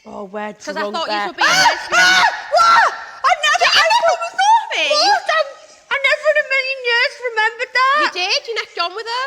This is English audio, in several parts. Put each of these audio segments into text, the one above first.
Oh, we're drunk. Because I thought there. you were being lesbian. What? I never. I know it was Sophie. What? I never in a million years remembered that. You did. You necked on with her.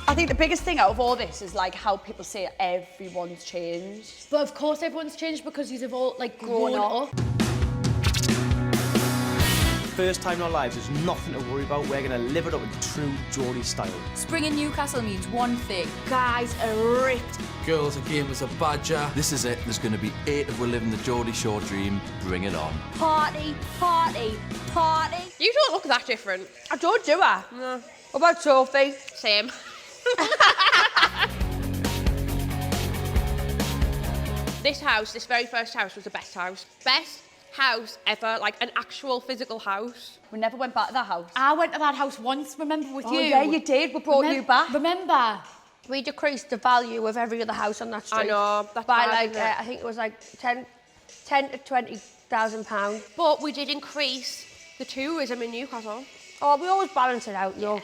I think the biggest thing out of all this is like how people say everyone's changed. But of course everyone's changed because you've all like grown up. First time in our lives, there's nothing to worry about. We're gonna live it up in true Geordie style. Spring in Newcastle means one thing. Guys are ripped. Girls are game as a badger. This is it. There's going to be 8 if we're living the Geordie Shore dream. Bring it on. Party, party, party. You don't look that different. I don't do I? No. What about Sophie? Same. This house, this very first house, was the best house. Best house ever, like an actual physical house. We never went back to that house. I went to that house once, remember, with you? Oh yeah, you did. We brought you back. Remember? We decreased the value of every other house on that street. I know. That's by bad, like, isn't it? I think it was like 10 to 20,000 pounds. But we did increase the tourism in Newcastle. Oh, we always balance it out, though.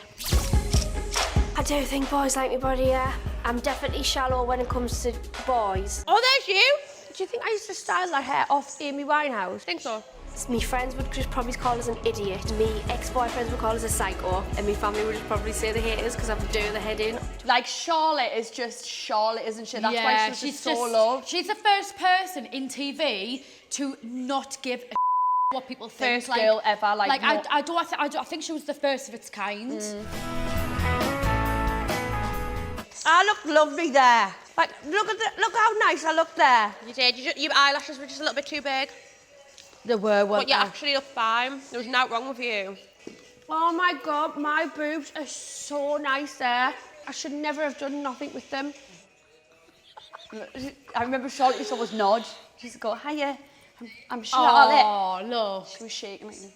I don't think boys like me, buddy, yeah. I'm definitely shallow when it comes to boys. Oh, there's you. Do you think I used to style that hair off Amy Winehouse? I think so. Me friends would just probably call us an idiot. Me ex-boyfriends would call us a psycho. And me family would just probably say they hate us because I'm doing the head in. Like Charlotte is just Charlotte, isn't she? That's why she's just so loved. She's the first person in TV to not give a what people think. First girl ever. Like I think she was the first of its kind. I look lovely there. Like, look how nice I look there. You did. Your eyelashes were just a little bit too big. There were, But you actually look fine. There was nothing wrong with you. Oh my God, my boobs are so nice there. I should never have done nothing with them. I remember Charlotte used to always nod. She used to go, hiya, I'm Charlotte. Oh, look. She was shaking like that.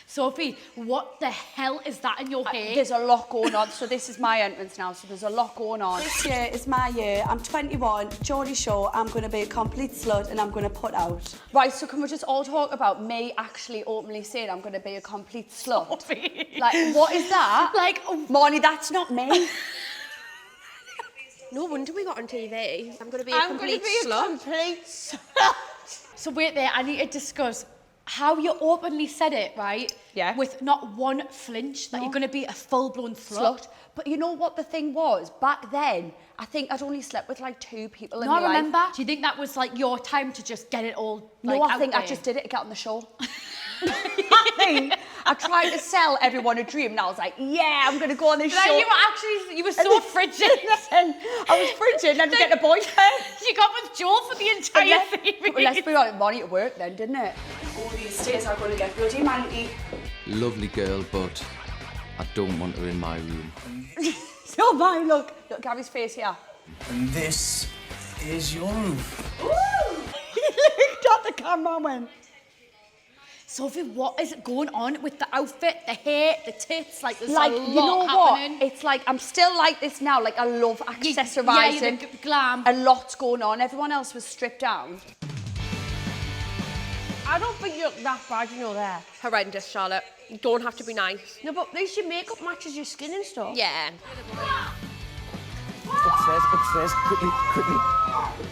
Sophie, what the hell is that in your hair? There's a lot going on. So this is my entrance now, so there's a lot going on. This year is my year. I'm 21, Geordie Shore. I'm going to be a complete slut and I'm going to put out. Right, so can we just all talk about me actually openly saying I'm going to be a complete slut? Sophie. Like, what is that? Like, Marnie, that's not me. No wonder we got on TV. I'm going to be a complete slut. So wait there, I need to discuss how you openly said it, right? Yeah. With not one flinch that you're going to be a full-blown slut. But you know what the thing was? Back then, I think I'd only slept with like 2 people in No, my I life. remember. Do you think that was like your time to just get it all like, No, I out think I there? just did it to get on the show. I tried to sell everyone a dream and I was like, yeah, I'm going to go on this show. You were so frigid. I was frigid and then get a boyfriend. You got with Joel for the entire series. Well, let's be honest, Marnie at work then, didn't it? All these stairs are going to get bloody manky. Lovely girl, but I don't want her in my room. So mine, look Gary's face here. And this is your room. He looked at the camera and went, Sophie, what is going on with the outfit, the hair, the tits? Like, there's like, a lot you know happening. what? It's like, I'm still like this now. Like, I love accessorising. Yeah, the glam. A lot's going on. Everyone else was stripped down. I don't think you look that bad, you know, there. Horrendous, Charlotte. You don't have to be nice. No, but at least your makeup matches your skin and stuff. Yeah. Upstairs, quickly.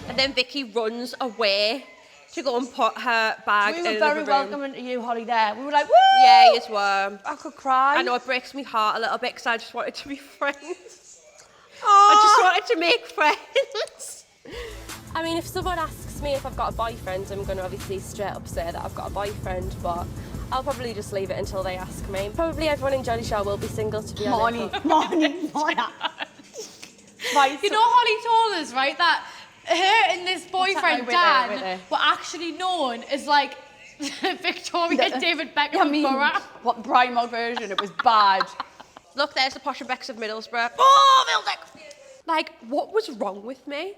And then Vicky runs away to go and put her bag in We were another very room. welcoming to you, Holly, there. We were like, woo! Yeah, you were. I could cry. I know, it breaks my heart a little bit because I just wanted to be friends. I just wanted to make friends. I mean, if someone asks me if I've got a boyfriend, I'm going to obviously straight up say that I've got a boyfriend, but I'll probably just leave it until they ask me. Probably everyone in Geordie Shore will be single, to be honest. Marnie. Right, You know, Holly told us, right, that her and this boyfriend, Wait Dan, there. were actually known as, like, Victoria David Beckham I mean, Borough. what Primark version? It was bad. Look, there's the Posh and Becks of Middlesbrough. Oh, Mildick! Like, what was wrong with me?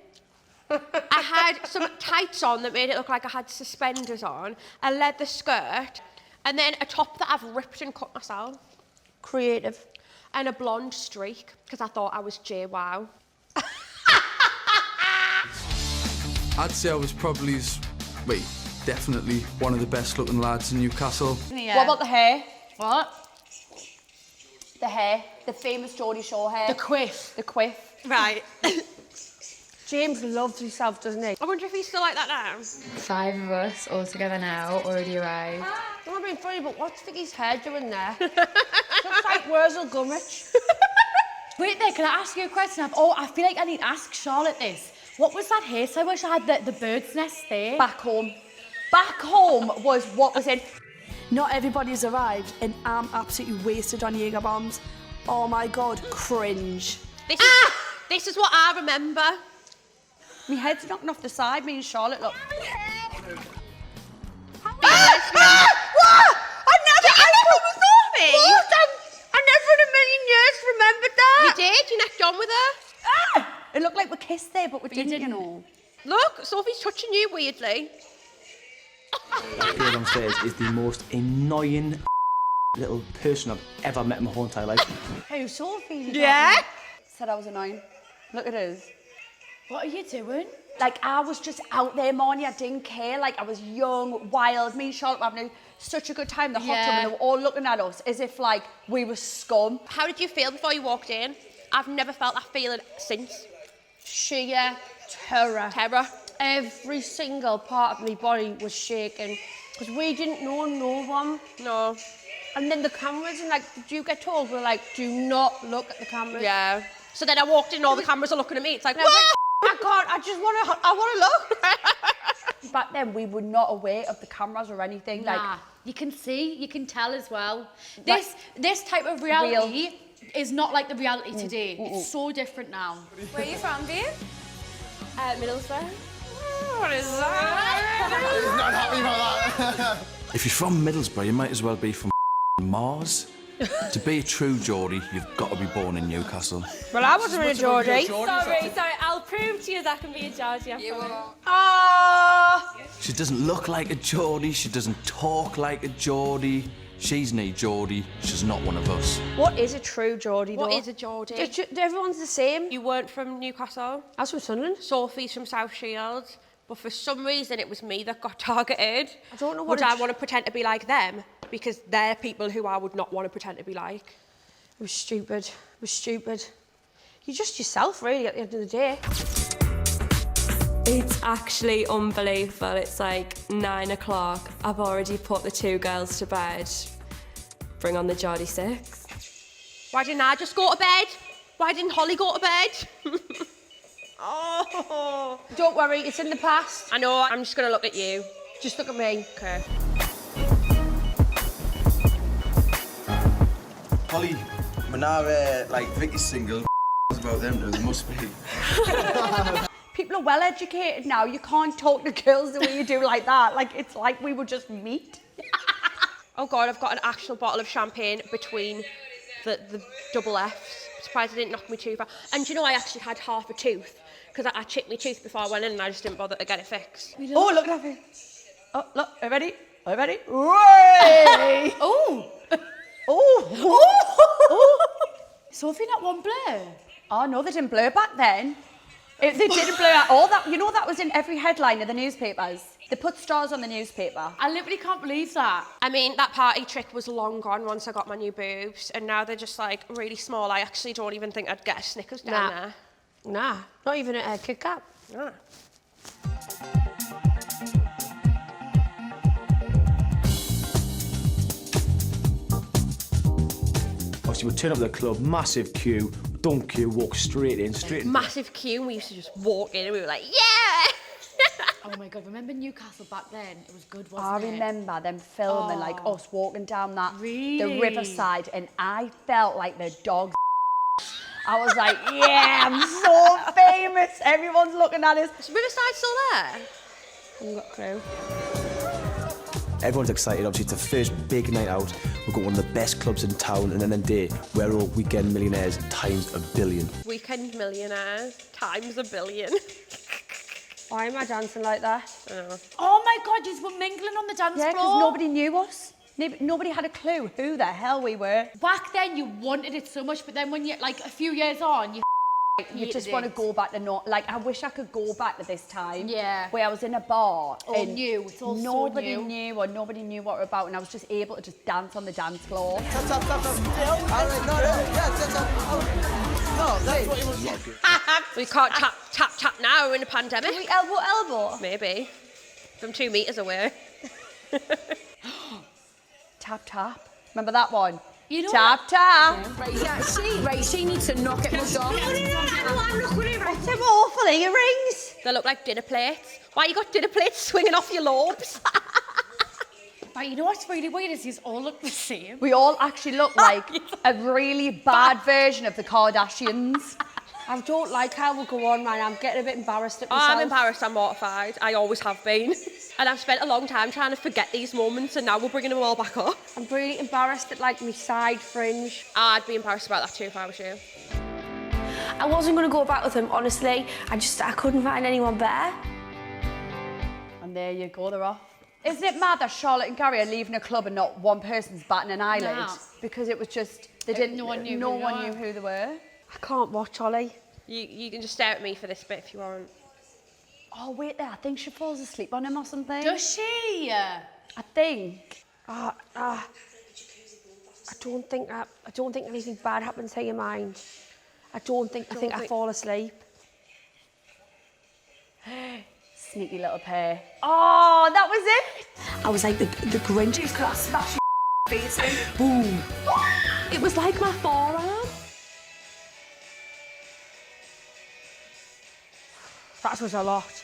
I had some tights on that made it look like I had suspenders on, a leather skirt, and then a top that I've ripped and cut myself. Creative. And a blonde streak, because I thought I was JWoww. I'd say I was probably, definitely one of the best looking lads in Newcastle. Yeah. What about the hair? What? The hair, the famous Geordie Shore hair. The quiff. The quiff. Right. James loves himself, doesn't he? I wonder if he's still like that now. 5 of us all together now, already arrived. I'm not being funny, but what's Vicky's hair doing there? Looks like Wurzel Gummidge. Wait there, can I ask you a question? I feel like I need to ask Charlotte this. What was that hairstyle? I wish I had the bird's nest there. Back home. Back home was what was in. Not everybody's arrived and I'm absolutely wasted on Jaeger bombs. Oh my God, cringe. This is what I remember. My head's knocking off the side, me and Charlotte look. I never in a million years remembered that. You did, you necked on with her. It looked like we kissed there, but we didn't, you know. Look, Sophie's touching you weirdly. That girl on stage is the most annoying little person I've ever met in my whole entire life. Who, Sophie? Yeah? Said I was annoying. Look at us. What are you doing? Like, I was just out there, Marnie. I didn't care. Like, I was young, wild. Me and Charlotte were having such a good time. The hot tub, and they were all looking at us as if, like, we were scum. How did you feel before you walked in? I've never felt that feeling since. Sheer terror. Terror. Every single part of my body was shaking because we didn't know no one. No. And then the cameras, and like, did you get told? We're like, do not look at the cameras. Yeah. So then I walked in and all the cameras are looking at me. It's like, And I was like, I can't, I want to look. Back then, we were not aware of the cameras or anything. Nah, Like, you can see, you can tell as well. This type of reality is not like the reality today. It's so different now. Where are you from, babe? Middlesbrough. what is that? He's not happy about that. If you're from Middlesbrough, you might as well be from Mars. To be a true Geordie, you've got to be born in Newcastle. Well, I wasn't a Geordie. Sorry, I'll prove to you that I can be a Geordie. She doesn't look like a Geordie, she doesn't talk like a Geordie. She's nae Geordie, she's not one of us. What is a true Geordie, What though? is a Geordie? Everyone's the same. You weren't from Newcastle. I was from Sunderland. Sophie's from South Shields. But for some reason, it was me that got targeted. I don't know what Would I want to pretend to be like them? Because they're people who I would not want to pretend to be like. It was stupid. It was stupid. You're just yourself, really, at the end of the day. It's actually unbelievable. It's like 9 o'clock. I've already put the 2 girls to bed. Bring on the Geordie 6. Why didn't I just go to bed? Why didn't Holly go to bed? Oh. Don't worry, it's in the past. I know, I'm just going to look at you. Just look at me. Okay. Holly, when now, like, Vicky's single, about them, there must be. people are well educated now. You can't talk to girls the way you do like that. Like, it's like we would just meet. Oh God, I've got an actual bottle of champagne between the double Fs. Surprised I didn't knock my tooth out. And do you know, I actually had half a tooth because I chipped my tooth before I went in and I just didn't bother to get it fixed. Oh, look at that. Oh, look, are you ready? Are you ready? Way! Oh! Oh! Sophie not one blur? Oh, no, they didn't blur back then. They didn't blur at all. That, you know, that was in every headline of the newspapers. They put stars on the newspaper. I literally can't believe that. I mean, that party trick was long gone once I got my new boobs, and now they're just like really small. I actually don't even think I'd get a Snickers down there. Nah, not even a Kit Kat. Nah. Obviously, we'd turn up at the club, massive queue, don't queue, walk straight in. Massive queue, and we used to just walk in, and we were like, yeah! Oh my God, remember Newcastle back then? It was good, I wasn't it? remember them filming, like us walking down that Really? the riverside, and I felt like the dog. I was like, yeah, I'm so famous. Everyone's looking at us. Is Riverside still there? I haven't got a clue. Everyone's excited, obviously, it's the first big night out. We've got one of the best clubs in town, and then the day, we're all weekend millionaires times a billion. Weekend millionaires times a billion. Why am I dancing like that? Oh my God, you were mingling on the dance Yeah, floor. because nobody knew us. Nobody had a clue who the hell we were. Back then, you wanted it so much, but then when you, like, a few years on, you You just want to go back to not like. I wish I could go back to this time. Yeah. Where I was in a bar and new. It's all nobody so new. knew or nobody knew what we're about, and I was just able to just dance on the dance floor. Stop. All right, no, that's what you want. We can't tap now. We're in a pandemic. Can we elbow? Maybe. From 2 meters away. Tap. Remember that one? You know tap. Right, she needs to knock it off. What's them awful earrings? They look like dinner plates. Why you got dinner plates swinging off your lobes? But you know what's really weird is these all look the same. We all actually look like a really bad version of the Kardashians. I don't like how we go on, man. I'm getting a bit embarrassed at myself. I'm embarrassed, I'm mortified. I always have been. And I've spent a long time trying to forget these moments, and now we're bringing them all back up. I'm really embarrassed at like my side fringe. I'd be embarrassed about that too if I was you. I wasn't going to go back with him, honestly. I couldn't find anyone better. And there you go, they're off. Isn't it mad that Charlotte and Gary are leaving a club and not one person's batting an eyelid? No. Because it was just, no one knew who they were. I can't watch Ollie. You can just stare at me for this bit if you want. Oh, wait there, I think she falls asleep on him or something. Does she? I think. I don't think anything bad happens to your mind. I think I fall asleep. Sneaky little pair. Oh, that was it. I was like the Grinch. She's got a smash face in. Boom. It was like my forearm. That was a lot.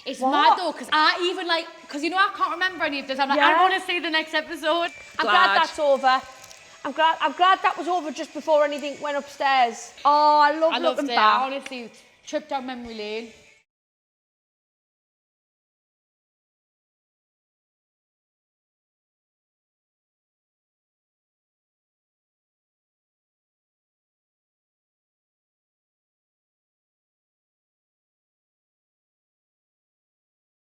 It's mad though, because you know I can't remember any of this. I'm like, I want to see the next episode. I'm glad that's over. I'm glad that was over just before anything went upstairs. Oh, I love I looking loved it. back. Honestly, trip down memory lane.